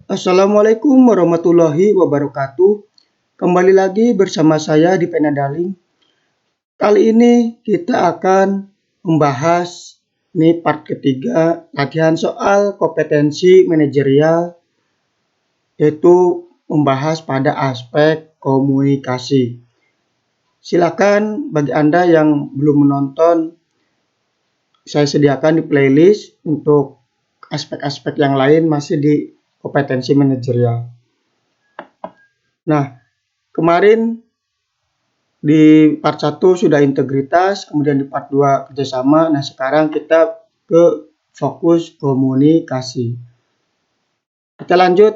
Assalamualaikum warahmatullahi wabarakatuh. Kembali lagi bersama saya di Penadaling. Kali ini kita akan membahas part ketiga latihan soal kompetensi manajerial, yaitu membahas pada aspek komunikasi. Silakan bagi Anda yang belum menonton, saya sediakan di playlist untuk aspek-aspek yang lain masih di kompetensi manajerial. Nah, kemarin di part 1 sudah integritas, kemudian di part 2 kerjasama. Nah, sekarang kita ke fokus komunikasi. Kita lanjut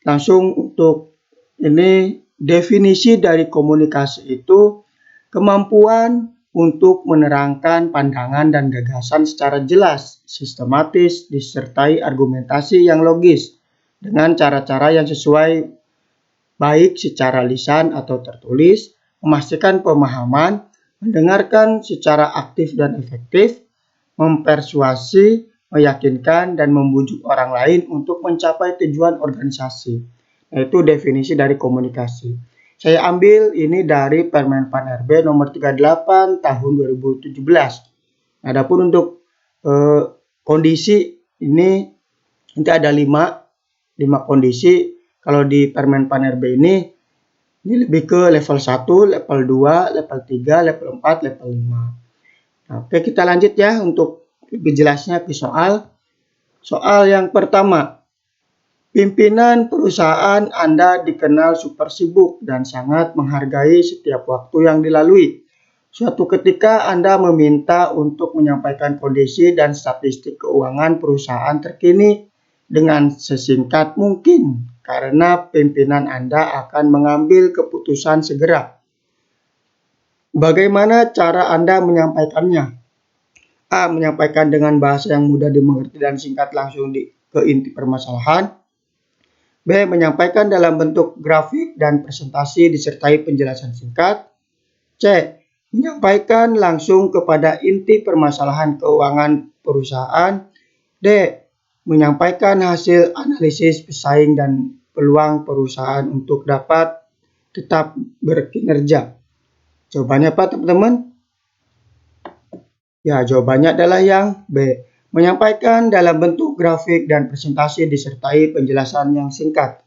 langsung untuk ini. Definisi dari komunikasi itu kemampuan untuk menerangkan pandangan dan gagasan secara jelas, sistematis, disertai argumentasi yang logis dengan cara-cara yang sesuai, baik secara lisan atau tertulis, memastikan pemahaman, mendengarkan secara aktif dan efektif, mempersuasi, meyakinkan, dan membujuk orang lain untuk mencapai tujuan organisasi. Nah, itu definisi dari komunikasi. Saya ambil ini dari Permen Pan RB nomor 38 tahun 2017. Adapun untuk kondisi ini nanti ada 5 kondisi. Kalau di Permen Pan RB ini lebih ke level 1, level 2, level 3, level 4, level 5. Nah, oke, kita lanjut ya untuk lebih jelasnya ke soal. Soal yang pertama, pimpinan perusahaan Anda dikenal super sibuk dan sangat menghargai setiap waktu yang dilalui. Suatu ketika Anda meminta untuk menyampaikan kondisi dan statistik keuangan perusahaan terkini dengan sesingkat mungkin karena pimpinan Anda akan mengambil keputusan segera. Bagaimana cara Anda menyampaikannya? A. Menyampaikan dengan bahasa yang mudah dimengerti dan singkat langsung ke inti permasalahan. B. Menyampaikan dalam bentuk grafik dan presentasi disertai penjelasan singkat. C. Menyampaikan langsung kepada inti permasalahan keuangan perusahaan. D. Menyampaikan hasil analisis pesaing dan peluang perusahaan untuk dapat tetap berkinerja. Jawabannya apa, teman-teman? Ya, jawabannya adalah yang B. Menyampaikan dalam bentuk grafik dan presentasi disertai penjelasan yang singkat.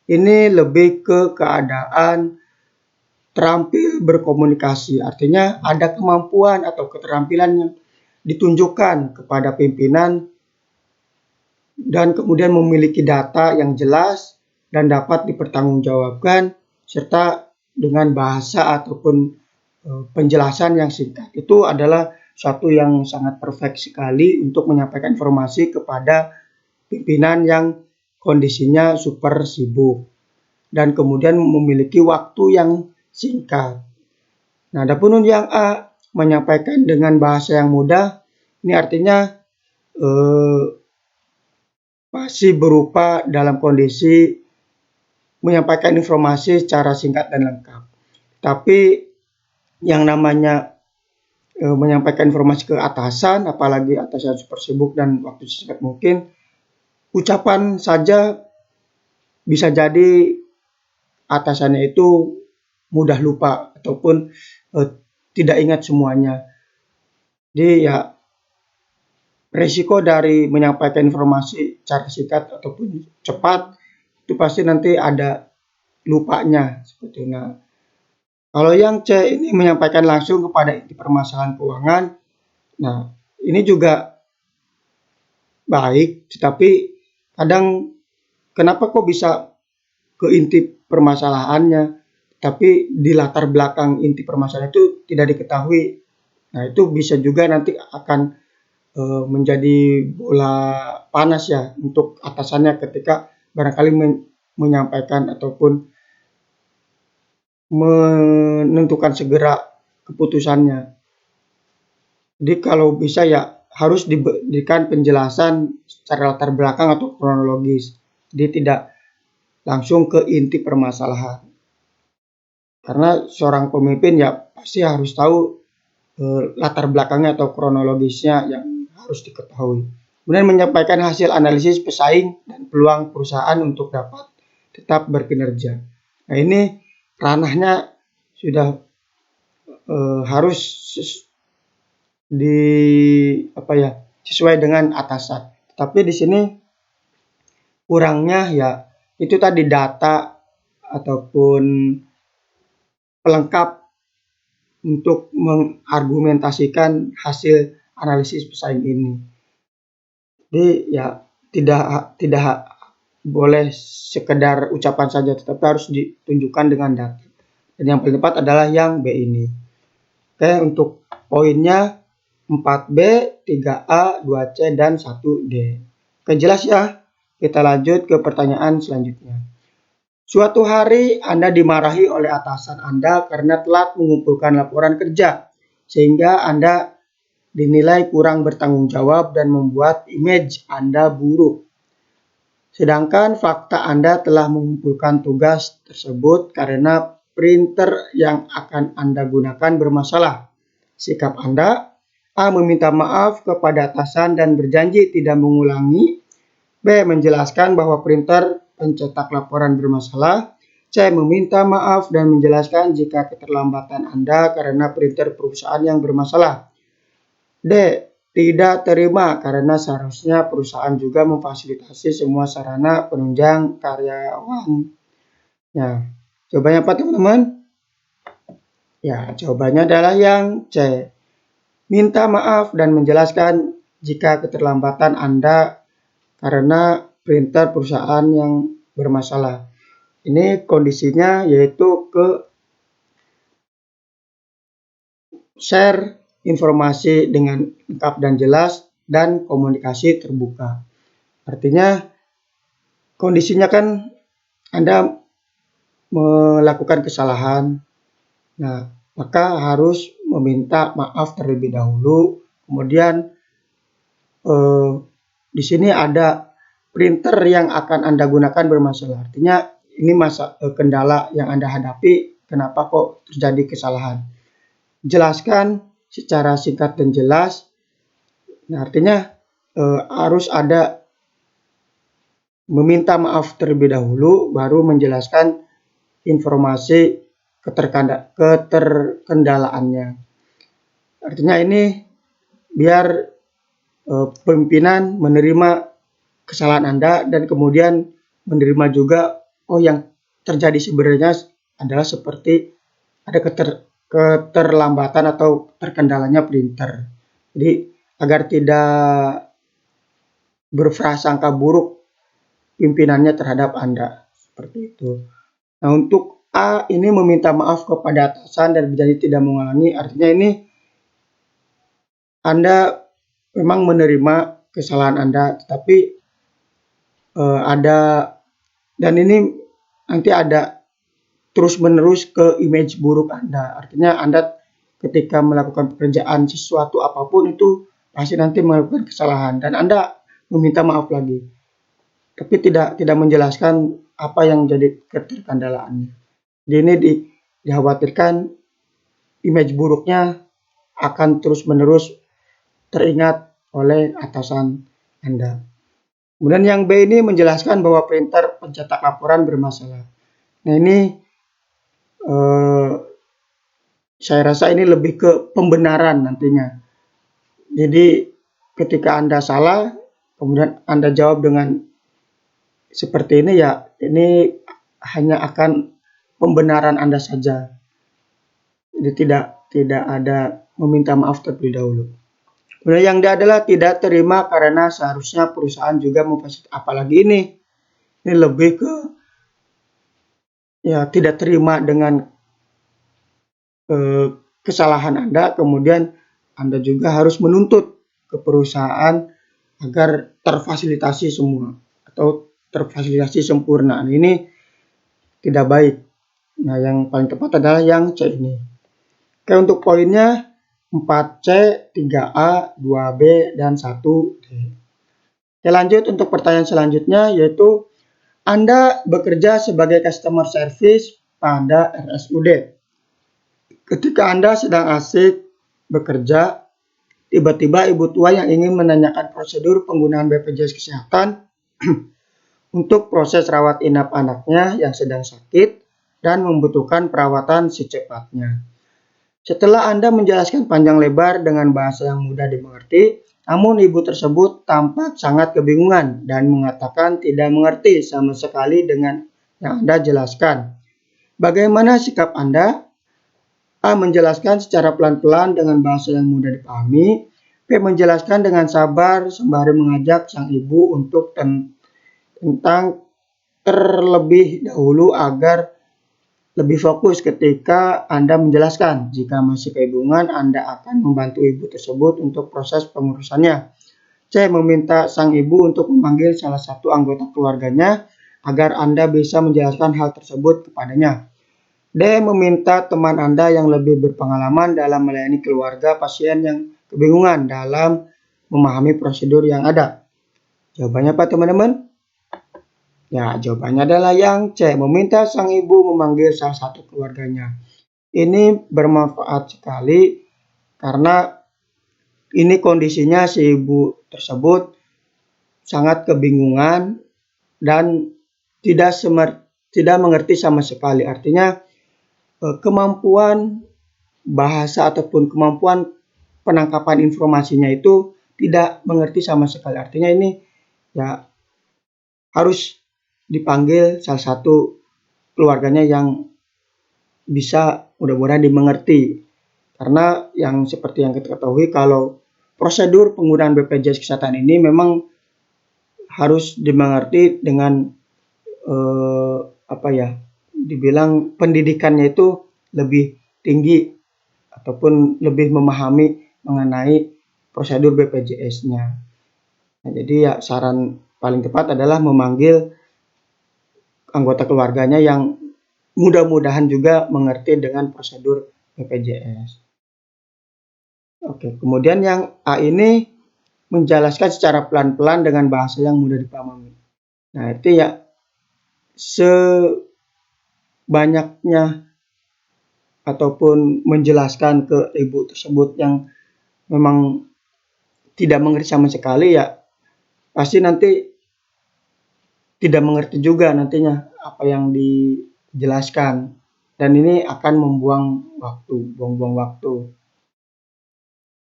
Ini lebih ke keadaan terampil berkomunikasi. Artinya ada kemampuan atau keterampilan yang ditunjukkan kepada pimpinan dan kemudian memiliki data yang jelas dan dapat dipertanggungjawabkan serta dengan bahasa ataupun penjelasan yang singkat. Itu adalah suatu yang sangat perfect sekali untuk menyampaikan informasi kepada pimpinan yang kondisinya super sibuk dan kemudian memiliki waktu yang singkat. Nah, adapun yang A, menyampaikan dengan bahasa yang mudah, ini artinya masih berupa dalam kondisi menyampaikan informasi secara singkat dan lengkap. Tapi yang namanya menyampaikan informasi ke atasan, apalagi atasan super sibuk dan waktu singkat mungkin, ucapan saja bisa jadi atasannya itu mudah lupa ataupun tidak ingat semuanya. Jadi ya resiko dari menyampaikan informasi secara singkat ataupun cepat itu pasti nanti ada lupanya seperti itu. Nah, kalau yang C ini menyampaikan langsung kepada inti permasalahan keuangan, nah ini juga baik, tetapi kadang kenapa kok bisa ke inti permasalahannya, tapi di latar belakang inti permasalahan itu tidak diketahui. Nah, itu bisa juga nanti akan menjadi bola panas ya untuk atasannya ketika barangkali menyampaikan ataupun menentukan segera keputusannya. Jadi kalau bisa ya harus diberikan penjelasan secara latar belakang atau kronologis. Jadi tidak langsung ke inti permasalahan. Karena seorang pemimpin ya pasti harus tahu latar belakangnya atau kronologisnya yang harus diketahui. Kemudian menyampaikan hasil analisis pesaing dan peluang perusahaan untuk dapat tetap berkinerja. Nah, ini ranahnya sudah harus di sesuai dengan atasan. Tapi di sini kurangnya ya itu tadi data ataupun pelengkap untuk mengargumentasikan hasil analisis pesaing ini. Jadi ya tidak boleh sekedar ucapan saja, tetapi harus ditunjukkan dengan data. Dan yang paling tepat adalah yang B ini. Oke, untuk poinnya 4B, 3A, 2C, dan 1D. Oke, jelas ya? Kita lanjut ke pertanyaan selanjutnya. Suatu hari Anda dimarahi oleh atasan Anda karena telat mengumpulkan laporan kerja, sehingga Anda dinilai kurang bertanggung jawab dan membuat image Anda buruk. Sedangkan fakta Anda telah mengumpulkan tugas tersebut karena printer yang akan Anda gunakan bermasalah. Sikap Anda: A. Meminta maaf kepada atasan dan berjanji tidak mengulangi. B. Menjelaskan bahwa printer pencetak laporan bermasalah. C. Meminta maaf dan menjelaskan jika keterlambatan Anda karena printer perusahaan yang bermasalah. D. Tidak terima karena seharusnya perusahaan juga memfasilitasi semua sarana penunjang karyawan. Nah, jawabannya apa teman-teman? Ya, jawabannya adalah yang C. Minta maaf dan menjelaskan jika keterlambatan Anda karena printer perusahaan yang bermasalah. Ini kondisinya yaitu ke share informasi dengan lengkap dan jelas dan komunikasi terbuka. Artinya kondisinya kan Anda melakukan kesalahan. Nah, maka harus meminta maaf terlebih dahulu. Kemudian di sini ada printer yang akan Anda gunakan bermasalah. Artinya ini kendala yang Anda hadapi, kenapa kok terjadi kesalahan. Jelaskan secara singkat dan jelas. Nah, artinya harus ada meminta maaf terlebih dahulu, baru menjelaskan informasi keterkendalaannya. Artinya ini biar pimpinan menerima kesalahan Anda dan kemudian menerima juga yang terjadi sebenarnya adalah seperti ada keterlambatan atau terkendalanya printer. Jadi agar tidak berprasangka buruk pimpinannya terhadap Anda. Seperti itu. Nah, untuk A ini meminta maaf kepada atasan dan berjanji tidak mengulangi. Artinya ini Anda memang menerima kesalahan Anda, tetapi ada dan ini nanti ada terus-menerus ke image buruk Anda. Artinya Anda ketika melakukan pekerjaan sesuatu apapun itu pasti nanti melakukan kesalahan dan Anda meminta maaf lagi. Tapi tidak menjelaskan apa yang jadi keterkendalaannya. Jadi ini dikhawatirkan image buruknya akan terus-menerus teringat oleh atasan Anda. Kemudian yang B ini menjelaskan bahwa printer pencetak laporan bermasalah. Nah, ini saya rasa ini lebih ke pembenaran nantinya. Jadi ketika Anda salah, kemudian Anda jawab dengan seperti ini, ya ini hanya akan pembenaran Anda saja. Jadi tidak ada meminta maaf terlebih dahulu. Kemudian yang D adalah tidak terima karena seharusnya perusahaan juga memfasilitasi. Apalagi ini lebih ke ya tidak terima dengan kesalahan Anda, kemudian Anda juga harus menuntut ke perusahaan agar terfasilitasi semua atau terfasilitasi sempurna. Ini tidak baik. Nah, yang paling tepat adalah yang C ini. Oke, untuk poinnya 4C, 3A, 2B, dan 1D. Oke, lanjut untuk pertanyaan selanjutnya, yaitu Anda bekerja sebagai customer service pada RSUD. Ketika Anda sedang asik bekerja, tiba-tiba ibu tua yang ingin menanyakan prosedur penggunaan BPJS Kesehatan untuk proses rawat inap anaknya yang sedang sakit dan membutuhkan perawatan secepatnya. Setelah Anda menjelaskan panjang lebar dengan bahasa yang mudah dimengerti, namun ibu tersebut tampak sangat kebingungan dan mengatakan tidak mengerti sama sekali dengan yang Anda jelaskan. Bagaimana sikap Anda? A. Menjelaskan secara pelan-pelan dengan bahasa yang mudah dipahami. B. Menjelaskan dengan sabar sembari mengajak sang ibu untuk tentang terlebih dahulu agar lebih fokus ketika Anda menjelaskan. Jika masih kebingungan, Anda akan membantu ibu tersebut untuk proses pengurusannya. C. Meminta sang ibu untuk memanggil salah satu anggota keluarganya agar Anda bisa menjelaskan hal tersebut kepadanya. D. Meminta teman Anda yang lebih berpengalaman dalam melayani keluarga pasien yang kebingungan dalam memahami prosedur yang ada. Jawabannya apa teman-teman? Ya, jawabannya adalah yang C. Meminta sang ibu memanggil salah satu keluarganya. Ini bermanfaat sekali karena ini kondisinya si ibu tersebut sangat kebingungan dan tidak mengerti sama sekali. Artinya kemampuan bahasa ataupun kemampuan penangkapan informasinya itu tidak mengerti sama sekali. Artinya ini ya harus dipanggil salah satu keluarganya yang bisa mudah-mudahan dimengerti. Karena yang seperti yang kita ketahui kalau prosedur penggunaan BPJS Kesehatan ini memang harus dimengerti dengan dibilang pendidikannya itu lebih tinggi ataupun lebih memahami mengenai prosedur BPJS-nya. Nah, jadi ya saran paling tepat adalah memanggil anggota keluarganya yang mudah-mudahan juga mengerti dengan prosedur BPJS. Oke, kemudian yang A ini menjelaskan secara pelan-pelan dengan bahasa yang mudah dipahami. Nah, itu ya sebanyaknya ataupun menjelaskan ke ibu tersebut yang memang tidak mengerti sama sekali ya pasti nanti tidak mengerti juga nantinya apa yang dijelaskan dan ini akan buang-buang waktu.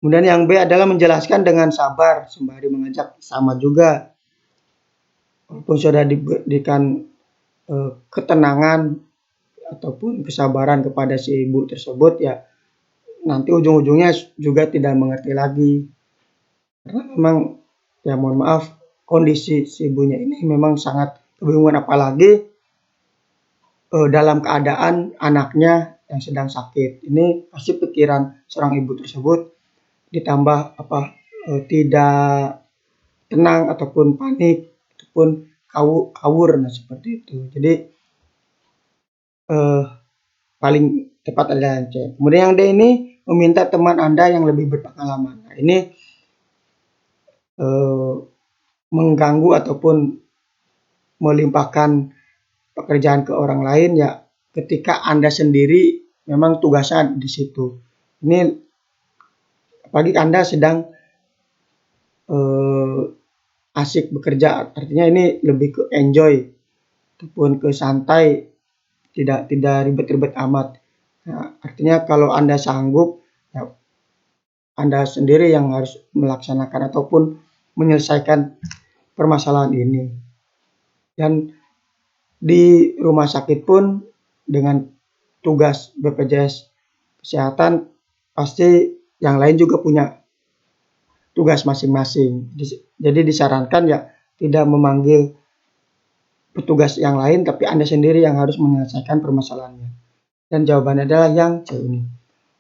Kemudian yang B adalah menjelaskan dengan sabar sembari mengajak, sama juga walaupun sudah diberikan ketenangan ataupun kesabaran kepada si ibu tersebut ya nanti ujung-ujungnya juga tidak mengerti lagi karena memang ya mohon maaf kondisi si ibunya ini memang sangat kebingungan apalagi dalam keadaan anaknya yang sedang sakit. Ini pasti pikiran seorang ibu tersebut ditambah tidak tenang ataupun panik ataupun kawur nah seperti itu. Jadi paling tepat adalah yang C. Kemudian yang D ini meminta teman Anda yang lebih berpengalaman. Nah, ini mengganggu ataupun melimpahkan pekerjaan ke orang lain ya ketika Anda sendiri memang tugasnya di situ. Ini apalagi Anda sedang asik bekerja, artinya ini lebih ke enjoy ataupun ke santai, tidak ribet-ribet amat. Nah, artinya kalau Anda sanggup ya Anda sendiri yang harus melaksanakan ataupun menyelesaikan permasalahan ini. Dan di rumah sakit pun dengan tugas BPJS Kesehatan pasti yang lain juga punya tugas masing-masing. Jadi disarankan ya tidak memanggil petugas yang lain tapi Anda sendiri yang harus menyelesaikan permasalahannya. Dan jawabannya adalah yang C ini.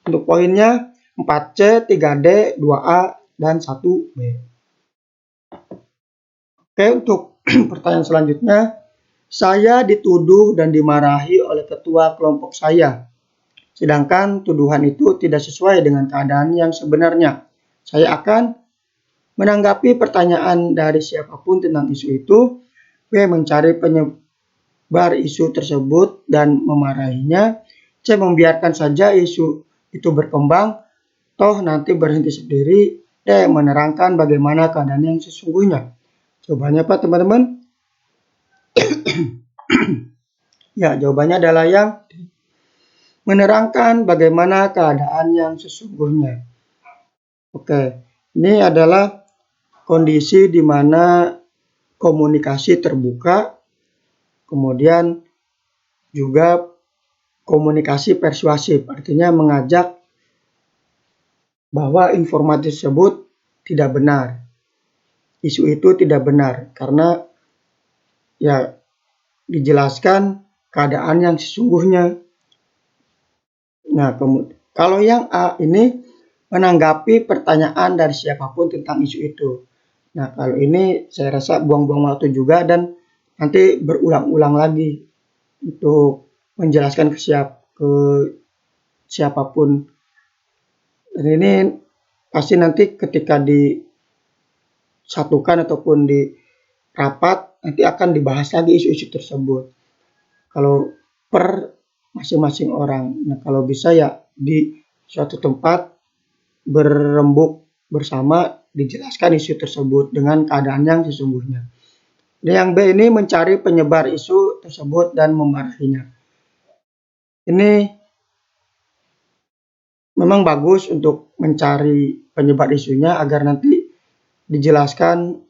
Untuk poinnya 4C, 3D, 2A, dan 1B. Oke, untuk pertanyaan selanjutnya. Saya dituduh dan dimarahi oleh ketua kelompok saya. Sedangkan tuduhan itu tidak sesuai dengan keadaan yang sebenarnya. Saya akan menanggapi pertanyaan dari siapapun tentang isu itu. B. Mencari penyebar isu tersebut dan memarahinya. C. Membiarkan saja isu itu berkembang. Toh nanti berhenti sendiri. D. Menerangkan bagaimana keadaan yang sesungguhnya. Jawabannya apa teman-teman? Ya, jawabannya adalah yang menerangkan bagaimana keadaan yang sesungguhnya. Oke, ini adalah kondisi di mana komunikasi terbuka, kemudian juga komunikasi persuasif, artinya mengajak bahwa informasi tersebut tidak benar. Isu itu tidak benar karena ya dijelaskan keadaan yang sesungguhnya. Nah, kalau yang A ini menanggapi pertanyaan dari siapapun tentang isu itu. Nah, kalau ini saya rasa buang-buang waktu juga dan nanti berulang-ulang lagi untuk menjelaskan ke siapapun. Dan ini pasti nanti ketika disatukan ataupun di rapat nanti akan dibahas lagi isu-isu tersebut. Kalau per masing-masing orang. Nah, kalau bisa ya di suatu tempat berembuk bersama dijelaskan isu tersebut dengan keadaan yang sesungguhnya. Dan yang B ini mencari penyebar isu tersebut dan memarahinya. Ini memang bagus untuk mencari penyebar isunya agar nanti dijelaskan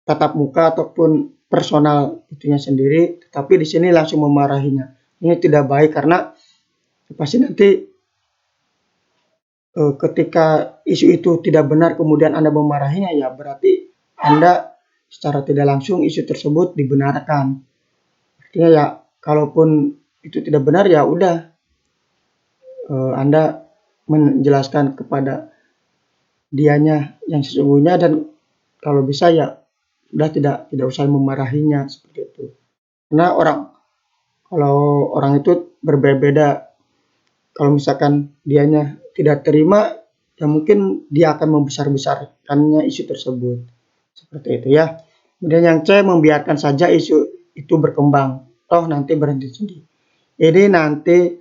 tatap muka ataupun personal itunya sendiri, tetapi di sini langsung memarahinya. Ini tidak baik karena pasti nanti ketika isu itu tidak benar kemudian Anda memarahinya, ya berarti Anda secara tidak langsung isu tersebut dibenarkan. Artinya ya kalaupun itu tidak benar ya udah Anda menjelaskan kepada dianya yang sesungguhnya dan kalau bisa ya udah tidak usah memarahinya seperti itu. Karena kalau orang itu berbeda, kalau misalkan dianya tidak terima, ya mungkin dia akan membesar-besarkannya isu tersebut. Seperti itu ya. Kemudian yang C, membiarkan saja isu itu berkembang. Toh nanti berhenti sendiri. Ini nanti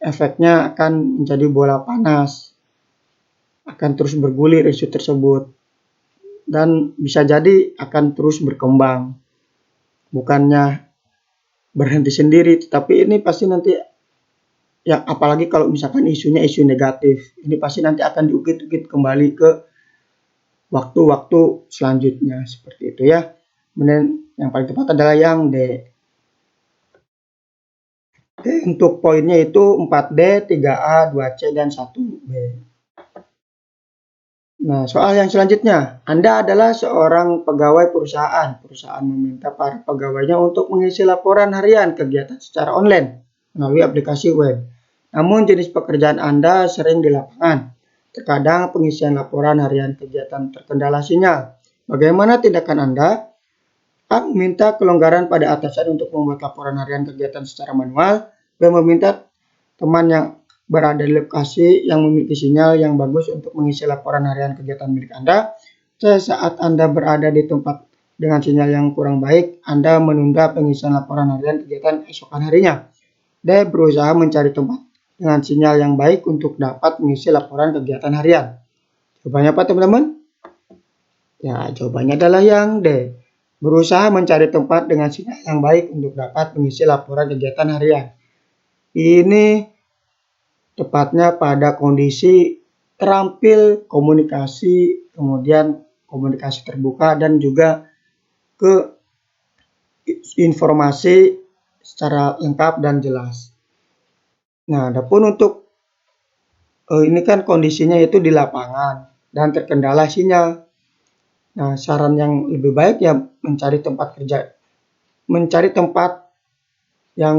efeknya akan menjadi bola panas. Akan terus bergulir isu tersebut. Dan bisa jadi akan terus berkembang. Bukannya berhenti sendiri, tetapi ini pasti nanti ya apalagi kalau misalkan isunya isu negatif, ini pasti nanti akan diukit-ukit kembali ke waktu-waktu selanjutnya seperti itu ya. Kemudian yang paling tepat adalah yang D. Oke, untuk poinnya itu 4D, 3A, 2C, dan 1B. Nah, soal yang selanjutnya. Anda adalah seorang pegawai perusahaan. Perusahaan meminta para pegawainya untuk mengisi laporan harian kegiatan secara online melalui aplikasi web. Namun jenis pekerjaan Anda sering di lapangan. Terkadang pengisian laporan harian kegiatan terkendala sinyal. Bagaimana tindakan Anda? A. Meminta kelonggaran pada atasan untuk membuat laporan harian kegiatan secara manual. B. Meminta teman yang berada di lokasi yang memiliki sinyal yang bagus untuk mengisi laporan harian kegiatan milik Anda. C. Saat Anda berada di tempat dengan sinyal yang kurang baik, Anda menunda pengisian laporan harian kegiatan esokan harinya. D. Berusaha mencari tempat dengan sinyal yang baik untuk dapat mengisi laporan kegiatan harian. Jawabannya apa teman-teman? Ya, jawabannya adalah yang D. Berusaha mencari tempat dengan sinyal yang baik untuk dapat mengisi laporan kegiatan harian. Ini tepatnya pada kondisi terampil komunikasi, kemudian komunikasi terbuka dan juga ke informasi secara lengkap dan jelas. Nah, adapun untuk ini kan kondisinya itu di lapangan dan terkendala sinyal. Nah, saran yang lebih baik ya mencari tempat yang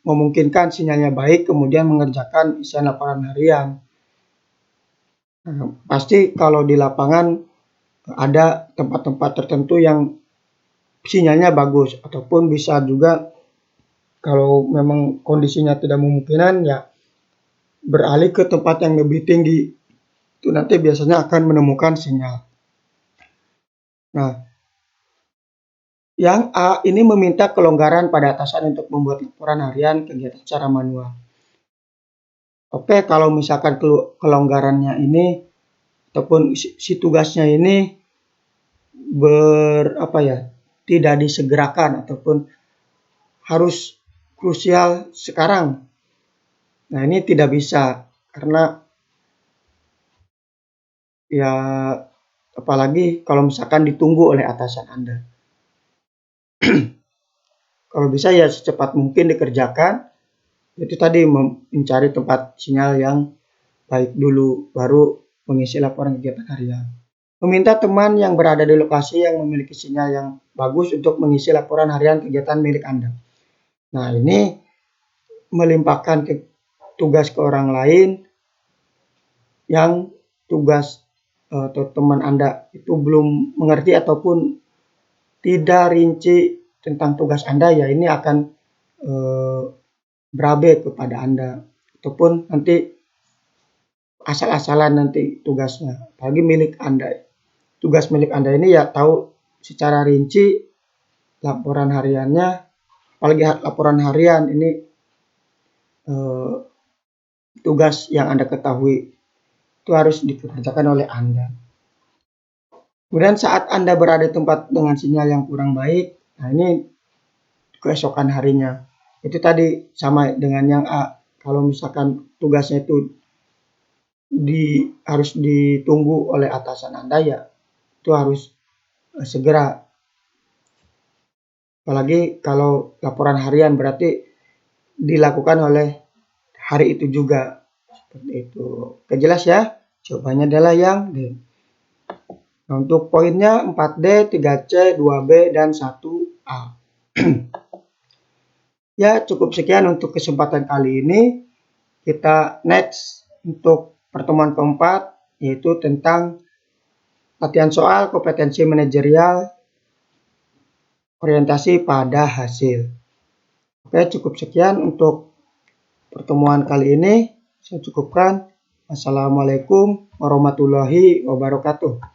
memungkinkan sinyalnya baik, kemudian mengerjakan isian laporan harian. Nah, pasti kalau di lapangan ada tempat-tempat tertentu yang sinyalnya bagus, ataupun bisa juga kalau memang kondisinya tidak memungkinkan ya beralih ke tempat yang lebih tinggi. Itu nanti biasanya akan menemukan sinyal. Nah, yang A ini meminta kelonggaran pada atasan untuk membuat laporan harian kegiatan secara manual. Oke, kalau misalkan kelonggarannya ini ataupun si tugasnya ini tidak disegerakan ataupun harus krusial sekarang. Nah, ini tidak bisa karena ya apalagi kalau misalkan ditunggu oleh atasan Anda. Kalau bisa ya secepat mungkin dikerjakan. Itu tadi mencari tempat sinyal yang baik dulu, baru mengisi laporan kegiatan harian. Meminta teman yang berada di lokasi yang memiliki sinyal yang bagus untuk mengisi laporan harian kegiatan milik Anda. Nah, ini melimpahkan tugas ke orang lain yang tugas atau teman Anda itu belum mengerti ataupun tidak rinci tentang tugas Anda, ya ini akan berabe kepada Anda ataupun nanti asal-asalan nanti tugasnya. Apalagi milik Anda. Tugas milik Anda ini ya tahu secara rinci laporan hariannya, apalagi laporan harian ini tugas yang Anda ketahui itu harus dikerjakan oleh Anda. Kemudian saat Anda berada di tempat dengan sinyal yang kurang baik, nah ini keesokan harinya. Itu tadi sama dengan yang A. Kalau misalkan tugasnya itu harus ditunggu oleh atasan Anda, ya itu harus segera. Apalagi kalau laporan harian berarti dilakukan oleh hari itu juga. Seperti itu. Oke, jelas ya? Jawabannya adalah yang D. Nah, untuk poinnya 4D, 3C, 2B, dan 1A. Ya, cukup sekian untuk kesempatan kali ini. Kita next untuk pertemuan keempat, yaitu tentang latihan soal kompetensi manajerial orientasi pada hasil. Oke, cukup sekian untuk pertemuan kali ini. Saya cukupkan. Assalamualaikum warahmatullahi wabarakatuh.